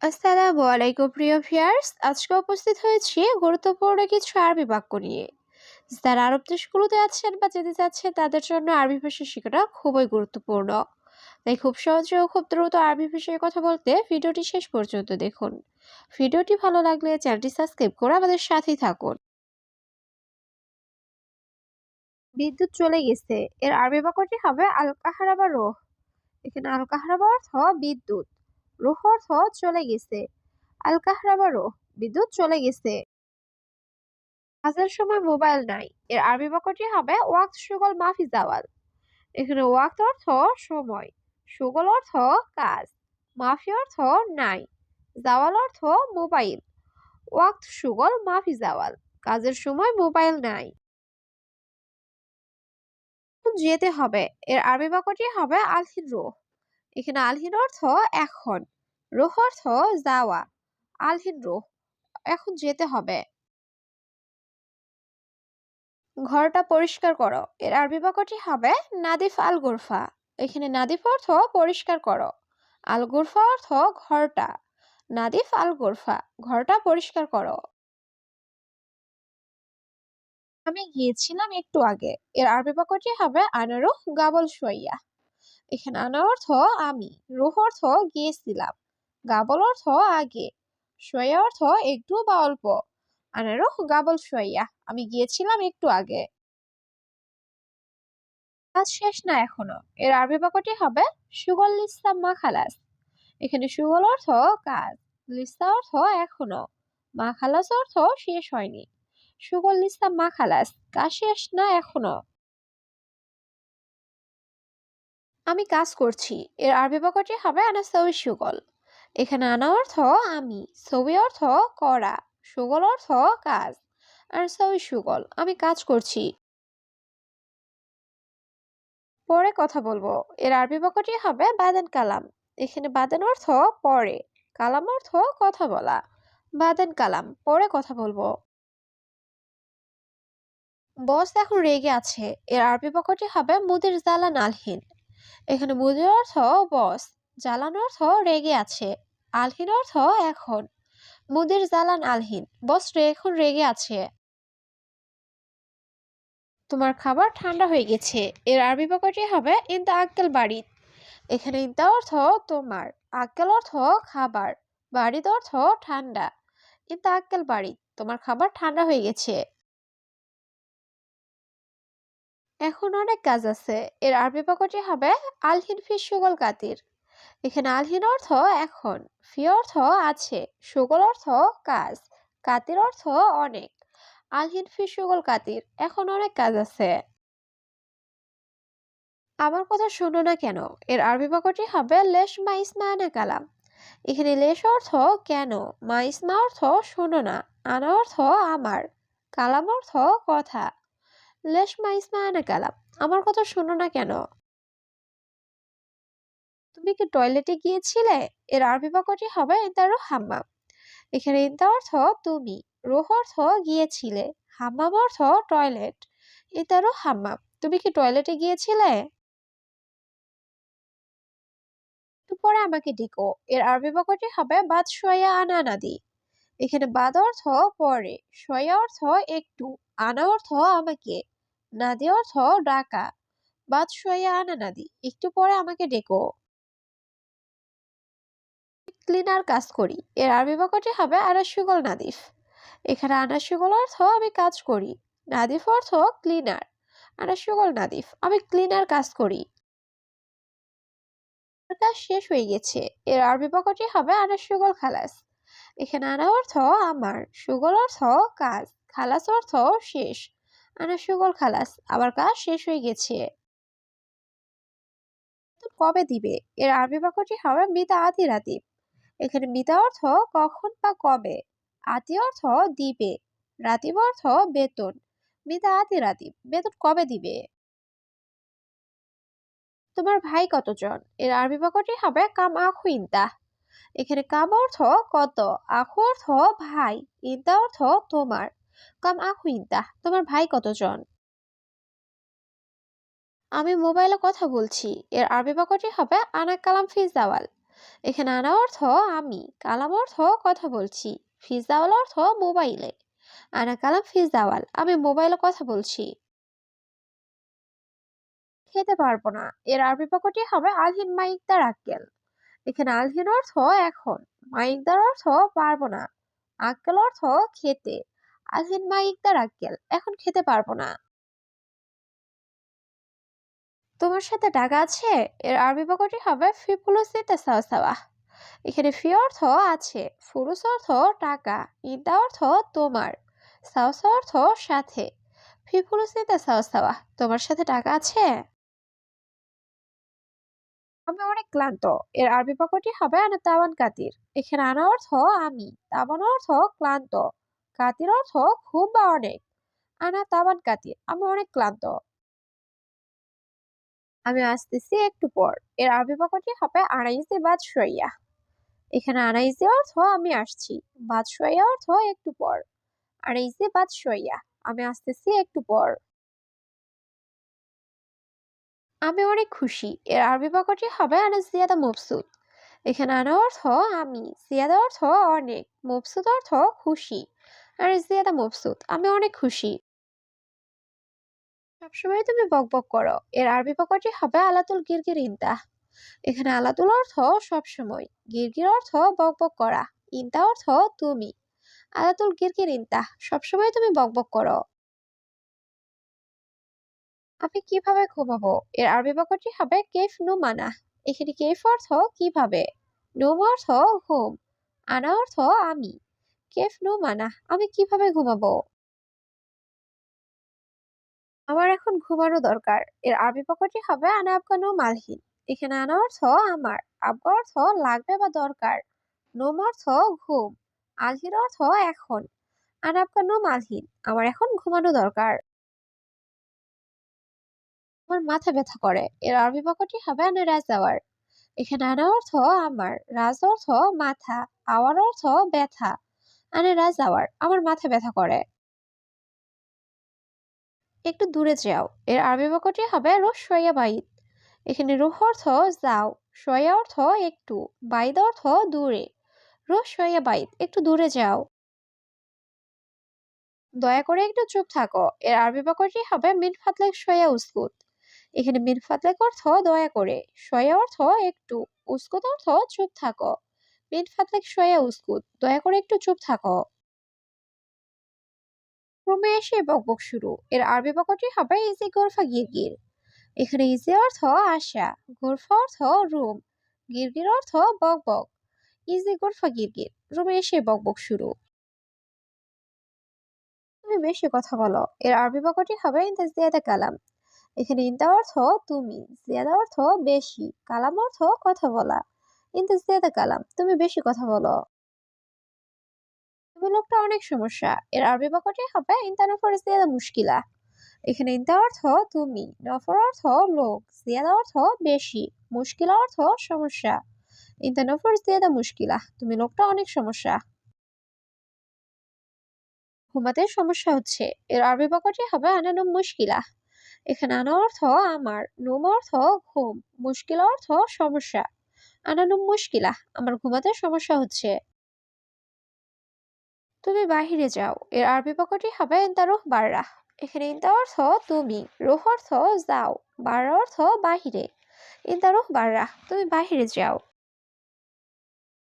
আসসালামু আলাইকুম প্রিয় ভিউয়ার্স, আজকে উপস্থিত হয়েছি গুরুত্বপূর্ণ কিছু আরবি বাক্য নিয়ে। যারা আরব দেশগুলোতে আছেন বা যেতে চাচ্ছেন তাদের জন্য আরবি ভাষা শেখাটা খুবই গুরুত্বপূর্ণ। তাই খুব সহজে ও খুব দ্রুত আরবি ভাষায় কথা বলতে ভিডিওটি শেষ পর্যন্ত দেখুন। ভিডিওটি ভালো লাগলে চ্যানেলটি সাবস্ক্রাইব করে আমাদের সাথেই থাকুন। বিদ্যুৎ চলে গেছে, এর আরবি বাক্যটি হবে আল কাহরাবা রোহ। এখানে আল কাহরাবা অর্থ বিদ্যুৎ, রোহ অর্থ চলে গেছে। আল কাহরাবা রোহ, বিদ্যুৎ চলে গেছে। কাজের সময় মোবাইল নাই, এর আরবি বাক্যটি হবে ওয়াক্ত শুগল মাফি জাওয়াল। এখানে ওয়াক্ত অর্থ সময়, শুগল অর্থ কাজ, মাফি অর্থ নাই, জাওয়াল অর্থ মোবাইল। ওয়াক্ত শুগল মাফি জাওয়াল, কাজের সময় মোবাইল নাই। এখন যেতে হবে, এর আরবি বাক্যটি হবে আলহিন রোহ। এখানে আলহিন অর্থ এখন, রোহ অর্থ যাওয়া। আলহিন রোহ, এখন যেতে হবে। ঘরটা পরিষ্কার করো, এর আরবি বাক্যটি হবে নাদিফ আল গুরফা। এখানে নাদিফ অর্থ পরিষ্কার করো, আল গুরফা অর্থ ঘরটা। নাদিফ আল গুরফা, ঘরটা পরিষ্কার করো। আমি গিয়েছিলাম একটু আগে, এর আরবি বাক্যটি হবে আনা রুহ গাবল সোয়া। এখানে আনা অর্থ আমি, রুহ অর্থ গিয়েছিলাম, গাবল অর্থ আগে, সোয়া অর্থ একটু বা অল্প। আনা রুহ গাবল সোয়া, আমি গিয়েছিলাম একটু আগে। কাজ শেষ না এখনো, এর আরবি বাক্যটি হবে সুগল লিসা মা খালাস। এখানে সুগল অর্থ কাজ, লিসা অর্থ এখনো, মা খালাস অর্থ শেষ হয়নি। সুগল লিসা মা খালাস, কাজ শেষ না এখনো। আমি কাজ করছি, এর আরবি বাক্যটি হবে আনা সউই সুগল। এখানে আনা অর্থ আমি, সউই অর্থ করা, সুগল অর্থ কাজ, আর সউই সুগল, আমি কাজ করছি। পরে কথা বলবো, এর আরবি বাক্যটি হবে বাদেন কালাম। এখানে বাদেন অর্থ পরে, কালাম অর্থ কথা বলা। বাদেন কালাম, পরে কথা বলবো। বস এখন রেগে আছে, এর আরবি বাক্যটি হবে মুদির জালান আলহিন। এখানে মুদির অর্থ বস, জালান অর্থ রেগে আছে, আলহিন অর্থ এখন। মুদির জালান আলহিন, বস এখন রেগে আছে। তোমার খাবার ঠান্ডা হয়ে গেছে, এর আরবি বাক্যটি হবে ইনতা আক্কেল বাড়ি। এখানে ইনতা অর্থ তোমার, আক্কেল অর্থ খাবার, বাড়িদ অর্থ ঠান্ডা। ইনতা আক্কেল বাড়ি, তোমার খাবার ঠান্ডা হয়ে গেছে। এখন অনেক কাজ আছে, এর আরবি বাক্যটি হবে আলহিন ফি সুগল কাতির। এখানে আলহিন অর্থ এখন, ফি অর্থ আছে, সুগল অর্থ কাজ, কাতির অর্থ অনেক। আলহিন ফি সুগল কাতির, এখন অনেক কাজ আছে। আমার কথা শোনো না কেন, এর আরবি বাক্যটি হবে লেশ মা ইসমা আনা কালাম। এখানে লেশ অর্থ কেন, মা ইসমা অর্থ শোনো না, আনা অর্থ আমার, কালাম অর্থ কথা। লেশ মা ইসমা আনা কালাম, আমার কথা শোনো না কেন। তুমি কি টয়লেটে গিয়েছিলে, এর আরবি বাক্যটি হবে ইন্তারু হাম্মাম। এখানে ইন্তা অর্থ তুমি, রুহ অর্থ গিয়েছিলে, হাম্মাম অর্থ টয়লেট। ইন্তারু হাম্মাম, তুমি কি টয়লেটে গিয়েছিলে। একটু পরে আমাকে ডেকো, এর আরবি বাক্যটি হবে বাদ সোয়া আনা নাদি। এখানে বাদ অর্থ পরে, সোয়া অর্থ একটু, আনা অর্থ আমাকে, নাদি অর্থ ডাকা। বাদ সোয়া আনা নাদি, একটু পরে আমাকে ডেকো। ক্লিনার কাজ করি, এর আরবি বাক্যটি হবে আনা সুগল নাদিফ। এখানে আনা সুগল অর্থ আমি কাজ করি, নাদিফ অর্থ ক্লিনার। আনা সুগল নাদিফ, আমি ক্লিনার কাজ করি। কাজ শেষ হয়ে গেছে, এর আরবি বাক্যটি হবে আনা সুগল খালাস। এখানে আনা অর্থ আমার, সুগল অর্থ কাজ, খালাস অর্থ শেষ। আনা সুগল খালাস, আমার কাজ শেষ হয়ে গেছে। তো কবে দিবে, এর আরবি বাক্যটি হবে মিতা আতি রাতিব। এখানে মিতা অর্থ কখন বা কবে, আতি অর্থ দিবে, রাতিব অর্থ বেতন। মিতা আতি রাতিব, বেতন কবে দিবে। তোমার ভাই কতজন, এর আরবি বাক্যটি হবে কাম আখু ইনতা। এখানে কাম অর্থ কত, আখু অর্থ ভাই, ইনতা অর্থ তোমার। কাম আখু ইনতা, তোমার ভাই কতজন। আমি মোবাইলে কথা বলছি, এর আরবি বাক্যটি হবে আনা কালাম ফি জাওয়াল। এখানে আনা অর্থ আমি, কালাম অর্থ কথা বলছি, ফিস দাওয়াল অর্থ মোবাইলে। আনা কালাম ফিস দাওয়াল, আমি মোবাইলে কথা বলছি। খেতে পারবো না, এর আরবি বাক্যটি হবে আলহিন মা ইকদার আক্কেল। এখানে আলহিন অর্থ এখন, মা ইকদার অর্থ পারবো না, আক্কেল অর্থ খেতে। আলহিন মা ইকদার আক্কেল, এখন খেতে পারবো না। তোমার সাথে টাকা আছে, এর আরবি বাক্যটি হবে ফি ফুলুসিতে সাওয়া সাওয়া। এখানে ফি অর্থ আছে, ফুলুস অর্থ টাকা, ইদা অর্থ তোমার, সাওয়া সাওয়া অর্থ সাথে। ফি ফুলুসিতে সাওয়া সাওয়া, তোমার সাথে টাকা আছে। আমি অনেক ক্লান্ত, এর আরবি বাক্যটি হবে আনা তাওয়ান কাতির। এখানে আনা অর্থ আমি, তাওয়ান অর্থ ক্লান্ত, কাতির অর্থ খুব বা অনেক। আনা তাওয়ান কাতির, আমি অনেক ক্লান্ত। আমি আসতেছি একটু পর, এর আরবি বাক্যটি হবে আনাইসে বাদ শোয়া। এখানে আনাইসে অর্থ আমি আসছি, বাদ শোয়া অর্থ একটু পর। আনাইসে বাদ শোয়া, আমি আসতেছি একটু পর। আমি অনেক খুশি, এর আরবি বাক্যটি হবে আনা জিয়াদা মবসুত। এখানে আনা অর্থ আমি, জিয়াদা অর্থ অনেক, মবসুত অর্থ খুশি। আর জিয়াদা মবসুত, আমি অনেক খুশি। সবসময় তুমি বকবক করো, এর আরবি বাক্যটি হবে আলাতুল গিরগির ইনতা। এখানে আলাতুল অর্থ সবসময়, গিরগির অর্থ বকবক করা, ইনতা অর্থ তুমি। আলাতুল গিরগির ইনতা, সবসময় তুমি বকবক করো। আমি কিভাবে ঘুমাবো, এর আরবি বাক্যটি হবে কেফ নু মানা। এখানে কেফ অর্থ কিভাবে, নুম অর্থ ঘুম, আনা অর্থ আমি। কেফ নু মানা, আমি কিভাবে ঘুমাবো। আমার এখন ঘুমানো দরকার, এর আরবি বাক্যটি হবে আনা আবগানু মালহিন। এখানে আনা অর্থ আমার, আবগা অর্থ লাগবে বা দরকার, নোম অর্থ ঘুম, আলহির অর্থ এখন। আনা আবগানু মালহিন, আমার এখন ঘুমানো দরকার। আমার মাথা ব্যথা করে, এর আরবি বাক্যটি হবে আনা রাজাওয়ার। এখানে আনা অর্থ আমার, রাজ অর্থ মাথা, আওয়ার অর্থ ব্যথা। আনা রাজাওয়ার, আমার মাথা ব্যথা করে। একটু দূরে যাও, এর আরবি বাক্যটি হবে রুহ শোয়া বাইত। এখানে রুহ অর্থ যাও, শোয়া অর্থ একটু, বাইদ অর্থ দূরে। রুহ শোয়া বাইত, একটু দূরে যাও। দয়া করে একটু চুপ থাকো, এর আরবি বাক্যটি হবে মিন ফাতলেক শোয়া উসকুত। এখানে মিন ফাতলেক অর্থ দয়া করে, শোয়া অর্থ একটু, উসকুত অর্থ চুপ থাকো। মিন ফাতলেক শোয়া উসকুত, দয়া করে একটু চুপ থাকো। রুমে এসে বকবক শুরু, এর আরবি বাক্যটি হবে ইজি গোরফা গিরগির। এখানে ইজি অর্থ আশা, গোরফা অর্থ রুম, গিরগির অর্থ বকবক। ইজি গোরফা গিরগির, রুমে এসে বকবক শুরু। তুমি বেশি কথা বলো, এর আরবি বাক্যটি হবে ইনতা জিয়াদা কালাম। এখানে ইনতা অর্থ তুমি, জিয়াদা অর্থ বেশি, কালাম অর্থ কথা বলা। ইনতা জিয়াদা কালাম, তুমি বেশি কথা বলো। তুমি লোকটা অনেক সমস্যা, এর আরবি বাক্যটি হবে ইনতা নফর জিয়াদা মুশকিলা। এখানে ইনতা অর্থ তুমি, নফর অর্থ লোক, জিয়াদা অর্থ বেশি, মুশকিলা অর্থ সমস্যা। ইনতা নফর জিয়াদা মুশকিলা, তুমি লোকটা অনেক সমস্যা। ঘুমাতে সমস্যা হচ্ছে, এর আরবি বাক্যটি হবে আনা নুম মুশকিলা। এখানে আনা অর্থ আমার, নুম অর্থ ঘুম, মুশকিলা অর্থ সমস্যা। আনা নুম মুশকিলা, আমার ঘুমাতে সমস্যা হচ্ছে। তুমি বাহিরে যাও, এর আরবি বাক্যটি হবে ইনতা রুহ বাররা। এখানে ইনতা অর্থ তুমি, রুহ অর্থ যাও, বাররা অর্থ বাহিরে। ইনতা রুহ বাররা, তুমি বাহিরে যাও।